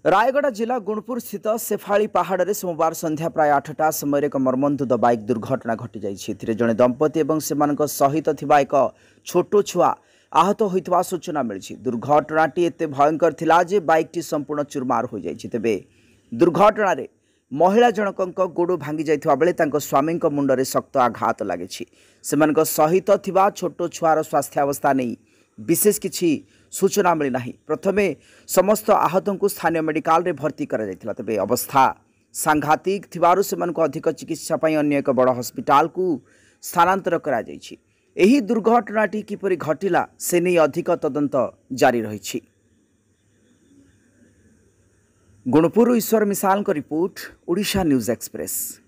रायगढ़ जिला गुणपुर स्थित सेफाली पहाड़ में सोमवार संध्या प्राय 8टा समय एक मर्मन्तुद बाइक दुर्घटना घटी जाइए। जड़े दंपति और से सहित थिबा एक छोट छुआ आहत होता सूचना मिली। दुर्घटनाटी एत भयंकर थिला जे बाइकटी संपूर्ण चूरमार हो जाइए। तेबे दुर्घटना रे महिला जनक गोड़ भांगी जाइथिबा बेले तांको स्वामी मुंडरे शक्त आघात लगी। से सहित थिबा छोट छुआर स्वास्थ्यावस्था नहीं विशेष किछि सूचना मिली नाही। प्रथमे समस्त आहत को स्थानीय मेडिकल रे भर्ती करा जायतिला। तबे अवस्था सांघातिक थिबारु सेमानको अधिक चिकित्सा पई अन्य एक बड़ हस्पिटाल को स्थानांतर करा जायछि। एही दुर्घटनाटी किपरि घटिला से नै अधिक तदंत जारी रहिछि। गुणपुर ईश्वर मिसाल को रिपोर्ट, ओडिशा न्यूज एक्सप्रेस।